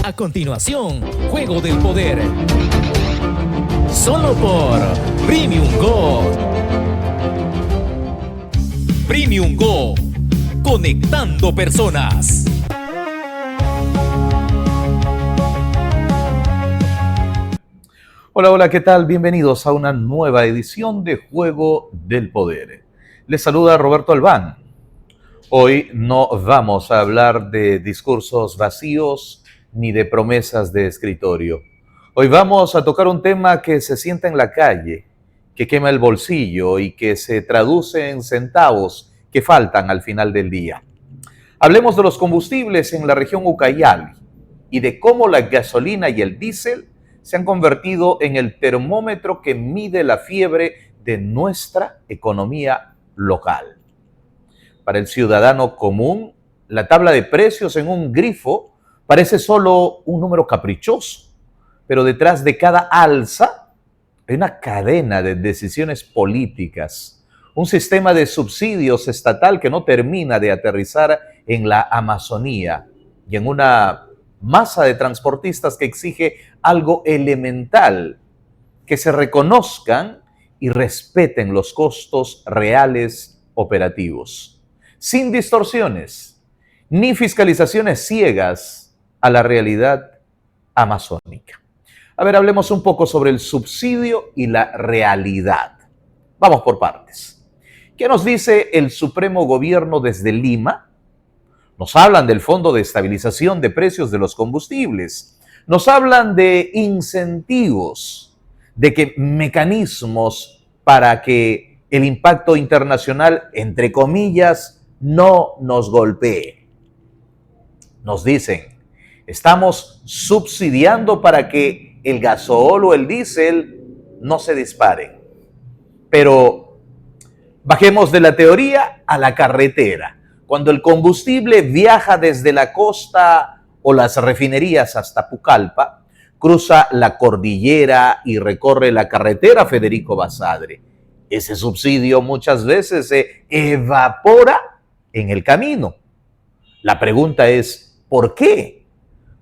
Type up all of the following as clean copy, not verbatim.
A continuación, Juego del Poder. Solo por Premium Go. Premium Go. Conectando personas. Hola, hola, ¿qué tal? Bienvenidos a una nueva edición de Juego del Poder. Les saluda Roberto Albán. Hoy no vamos a hablar de discursos vacíos ni de promesas de escritorio. Hoy vamos a tocar un tema que se sienta en la calle, que quema el bolsillo y que se traduce en centavos que faltan al final del día. Hablemos de los combustibles en la región Ucayali y de cómo la gasolina y el diésel se han convertido en el termómetro que mide la fiebre de nuestra economía local. Para el ciudadano común, la tabla de precios en un grifo parece solo un número caprichoso, pero detrás de cada alza hay una cadena de decisiones políticas, un sistema de subsidios estatal que no termina de aterrizar en la Amazonía y en una masa de transportistas que exige algo elemental, que se reconozcan y respeten los costos reales operativos, sin distorsiones ni fiscalizaciones ciegas a la realidad amazónica. A ver, hablemos un poco sobre el subsidio y la realidad. Vamos por partes. ¿Qué nos dice el Supremo Gobierno desde Lima? Nos hablan del Fondo de Estabilización de Precios de los Combustibles. Nos hablan de incentivos, de que mecanismos para que el impacto internacional, entre comillas, no nos golpee. Nos dicen, estamos subsidiando para que el gasoil o el diésel no se disparen. Pero bajemos de la teoría a la carretera. Cuando el combustible viaja desde la costa o las refinerías hasta Pucallpa, cruza la cordillera y recorre la carretera Federico Basadre. Ese subsidio muchas veces se evapora en el camino. La pregunta es, ¿por qué?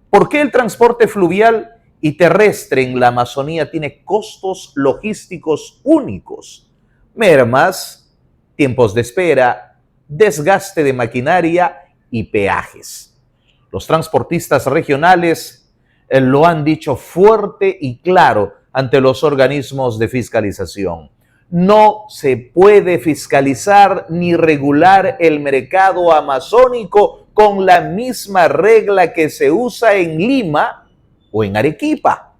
¿Por qué el transporte fluvial y terrestre en la Amazonía tiene costos logísticos únicos? Mermas, tiempos de espera, desgaste de maquinaria y peajes. Los transportistas regionales lo han dicho fuerte y claro ante los organismos de fiscalización. No se puede fiscalizar ni regular el mercado amazónico con la misma regla que se usa en Lima o en Arequipa.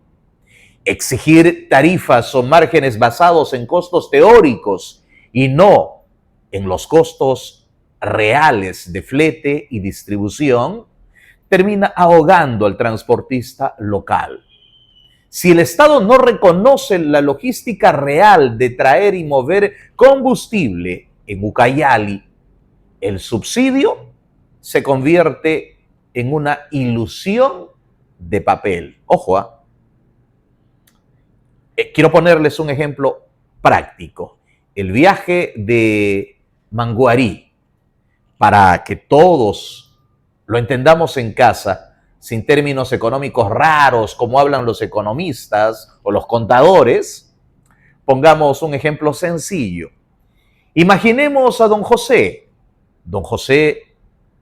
Exigir tarifas o márgenes basados en costos teóricos y no en los costos reales de flete y distribución termina ahogando al transportista local. Si el Estado no reconoce la logística real de traer y mover combustible en Ucayali, el subsidio se convierte en una ilusión de papel. Ojo, quiero ponerles un ejemplo práctico. El viaje de Manguarí, para que todos lo entendamos en casa, sin términos económicos raros como hablan los economistas o los contadores, pongamos un ejemplo sencillo. Imaginemos a don José. Don José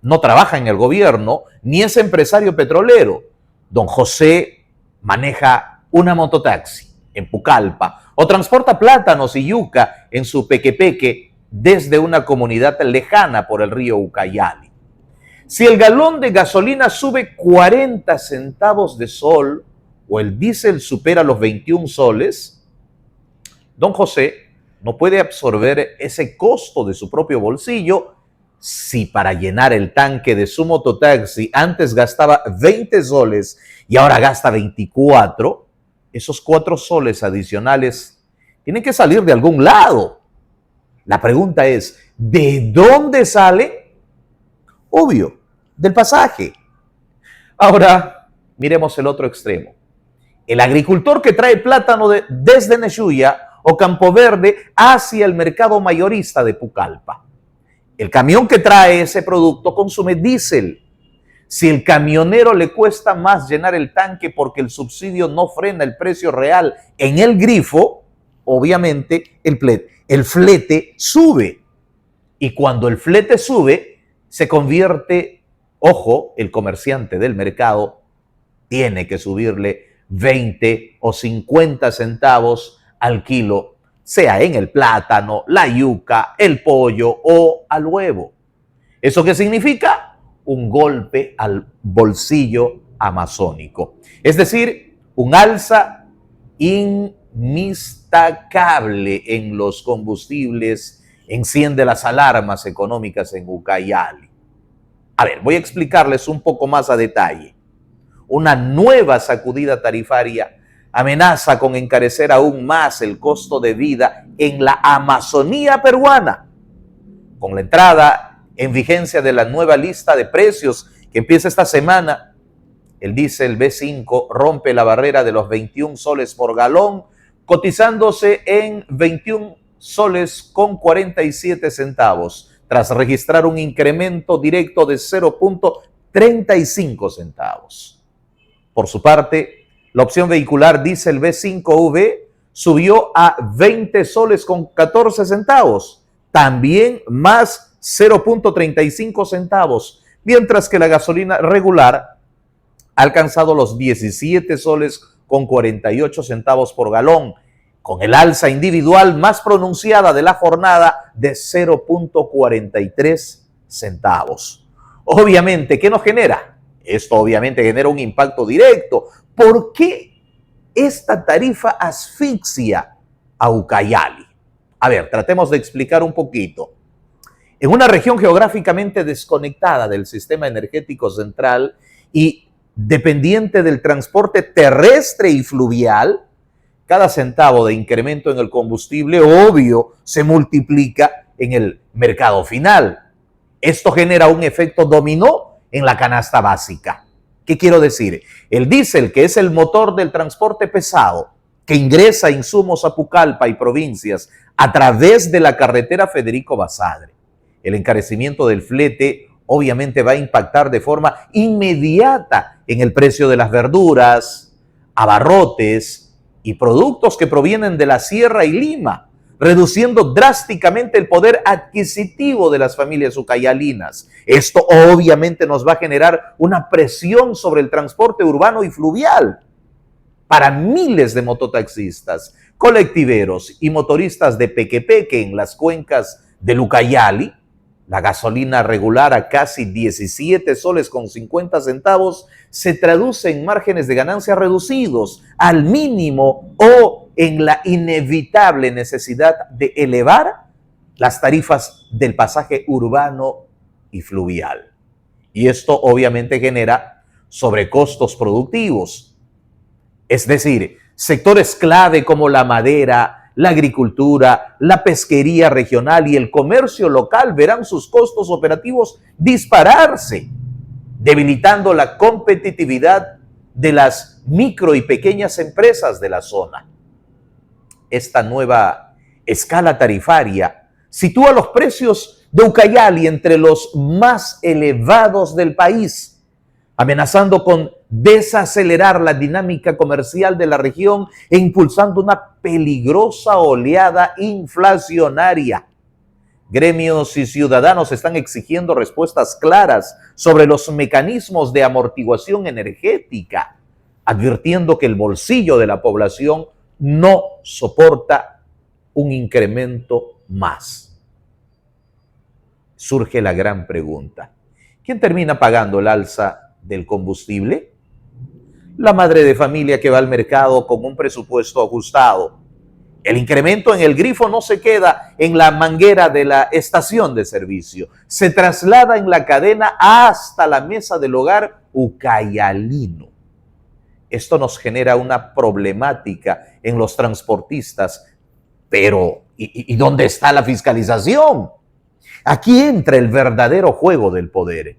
no trabaja en el gobierno ni es empresario petrolero. Don José maneja una mototaxi en Pucallpa o transporta plátanos y yuca en su pequepeque desde una comunidad lejana por el río Ucayali. Si el galón de gasolina sube 40 centavos de sol o el diésel supera los 21 soles, don José no puede absorber ese costo de su propio bolsillo. Si para llenar el tanque de su mototaxi antes gastaba 20 soles y ahora gasta 24, esos 4 soles adicionales tienen que salir de algún lado. La pregunta es, ¿de dónde sale? Obvio, del pasaje. Ahora, miremos el otro extremo. El agricultor que trae plátano desde Nechúya o Campo Verde hacia el mercado mayorista de Pucallpa. El camión que trae ese producto consume diésel. Si el camionero le cuesta más llenar el tanque porque el subsidio no frena el precio real en el grifo, obviamente el flete sube. Y cuando el flete sube, se convierte, ojo, el comerciante del mercado tiene que subirle 20 o 50 centavos al kilo, sea en el plátano, la yuca, el pollo o al huevo. ¿Eso qué significa? Un golpe al bolsillo amazónico. Es decir, un alza inmistacable en los combustibles enciende las alarmas económicas en Ucayali. A ver, voy a explicarles un poco más a detalle. Una nueva sacudida tarifaria amenaza con encarecer aún más el costo de vida en la Amazonía peruana. Con la entrada en vigencia de la nueva lista de precios que empieza esta semana, el diésel B5 rompe la barrera de los 21 soles por galón, cotizándose en 21 soles con 47 centavos, tras registrar un incremento directo de 0.35 centavos. Por su parte, la opción vehicular diésel B5V subió a 20 soles con 14 centavos, también más 0.35 centavos, mientras que la gasolina regular ha alcanzado los 17 soles con 48 centavos por galón, con el alza individual más pronunciada de la jornada de 0.43 centavos. Obviamente, ¿qué nos genera? Esto obviamente genera un impacto directo. ¿Por qué esta tarifa asfixia a Ucayali? A ver, tratemos de explicar un poquito. En una región geográficamente desconectada del sistema energético central y dependiente del transporte terrestre y fluvial, cada centavo de incremento en el combustible, obvio, se multiplica en el mercado final. Esto genera un efecto dominó en la canasta básica. ¿Qué quiero decir? El diésel, que es el motor del transporte pesado, que ingresa insumos a Pucallpa y provincias a través de la carretera Federico Basadre. El encarecimiento del flete obviamente va a impactar de forma inmediata en el precio de las verduras, abarrotes y productos que provienen de la Sierra y Lima, reduciendo drásticamente el poder adquisitivo de las familias ucayalinas. Esto obviamente nos va a generar una presión sobre el transporte urbano y fluvial. Para miles de mototaxistas, colectiveros y motoristas de pequepeque en las cuencas del Ucayali, la gasolina regular a casi 17 soles con 50 centavos se traduce en márgenes de ganancia reducidos al mínimo o en la inevitable necesidad de elevar las tarifas del pasaje urbano y fluvial. Y esto obviamente genera sobrecostos productivos. Es decir, sectores clave como la madera, la agricultura, la pesquería regional y el comercio local verán sus costos operativos dispararse, debilitando la competitividad de las micro y pequeñas empresas de la zona. Esta nueva escala tarifaria sitúa los precios de Ucayali entre los más elevados del país, amenazando con desacelerar la dinámica comercial de la región e impulsando una peligrosa oleada inflacionaria. Gremios y ciudadanos están exigiendo respuestas claras sobre los mecanismos de amortiguación energética, advirtiendo que el bolsillo de la población no soporta un incremento más. Surge la gran pregunta: ¿quién termina pagando el alza del combustible? La madre de familia que va al mercado con un presupuesto ajustado. El incremento en el grifo no se queda en la manguera de la estación de servicio, se traslada en la cadena hasta la mesa del hogar ucayalino. Esto nos genera una problemática en los transportistas, pero ¿y dónde está la fiscalización? Aquí entra el verdadero juego del poder.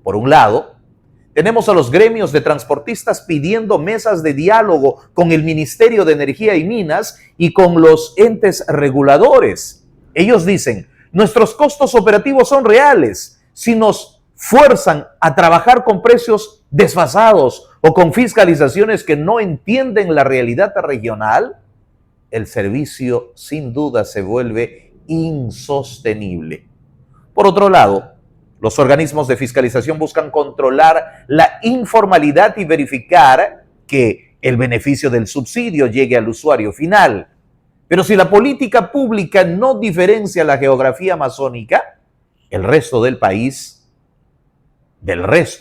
Por un lado, tenemos a los gremios de transportistas pidiendo mesas de diálogo con el Ministerio de Energía y Minas y con los entes reguladores. Ellos dicen, nuestros costos operativos son reales. Si nos fuerzan a trabajar con precios desfasados o con fiscalizaciones que no entienden la realidad regional, el servicio sin duda se vuelve insostenible. Por otro lado, los organismos de fiscalización buscan controlar la informalidad y verificar que el beneficio del subsidio llegue al usuario final. Pero si la política pública no diferencia la geografía amazónica, del resto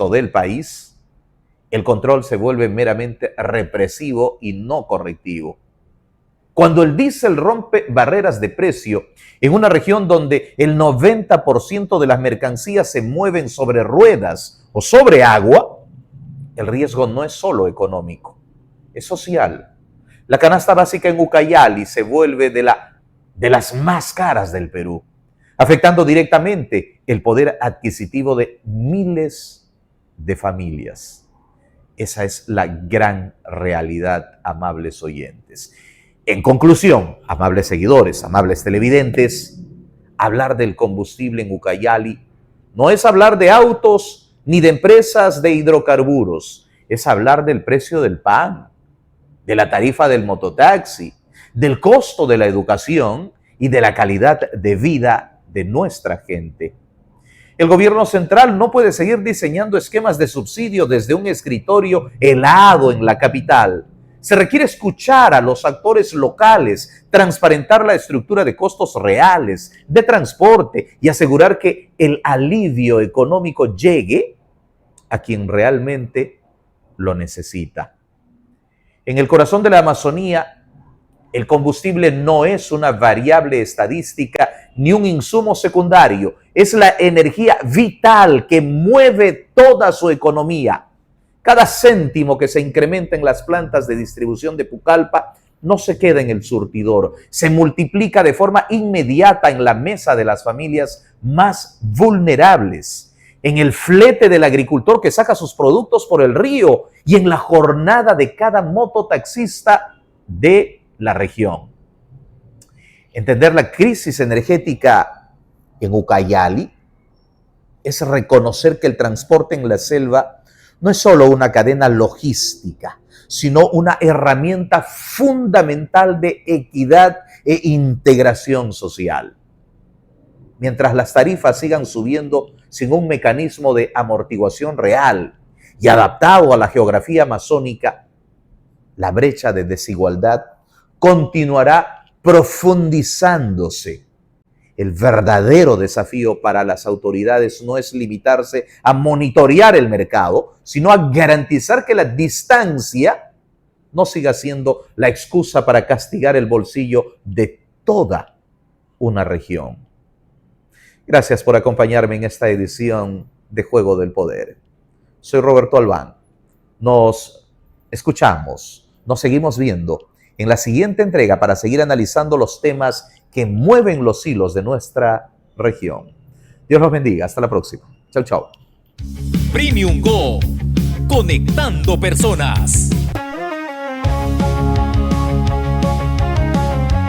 del país, el control se vuelve meramente represivo y no correctivo. Cuando el diésel rompe barreras de precio en una región donde el 90% de las mercancías se mueven sobre ruedas o sobre agua, el riesgo no es solo económico, es social. La canasta básica en Ucayali se vuelve de las más caras del Perú, afectando directamente el poder adquisitivo de miles de familias. Esa es la gran realidad, amables oyentes. En conclusión, amables seguidores, amables televidentes, hablar del combustible en Ucayali no es hablar de autos ni de empresas de hidrocarburos, es hablar del precio del pan, de la tarifa del mototaxi, del costo de la educación y de la calidad de vida de nuestra gente. El gobierno central no puede seguir diseñando esquemas de subsidio desde un escritorio helado en la capital. Se requiere escuchar a los actores locales, transparentar la estructura de costos reales, de transporte y asegurar que el alivio económico llegue a quien realmente lo necesita. En el corazón de la Amazonía, el combustible no es una variable estadística ni un insumo secundario, es la energía vital que mueve toda su economía. Cada céntimo que se incrementa en las plantas de distribución de Pucallpa no se queda en el surtidor, se multiplica de forma inmediata en la mesa de las familias más vulnerables, en el flete del agricultor que saca sus productos por el río y en la jornada de cada mototaxista de la región. Entender la crisis energética en Ucayali es reconocer que el transporte en la selva no es solo una cadena logística, sino una herramienta fundamental de equidad e integración social. Mientras las tarifas sigan subiendo sin un mecanismo de amortiguación real y adaptado a la geografía amazónica, la brecha de desigualdad continuará profundizándose. El verdadero desafío para las autoridades no es limitarse a monitorear el mercado, sino a garantizar que la distancia no siga siendo la excusa para castigar el bolsillo de toda una región. Gracias por acompañarme en esta edición de Juego del Poder. Soy Roberto Albán. Nos escuchamos, nos seguimos viendo en la siguiente entrega para seguir analizando los temas que mueven los hilos de nuestra región. Dios los bendiga. Hasta la próxima. Chau, chau. Premium Go. Conectando personas.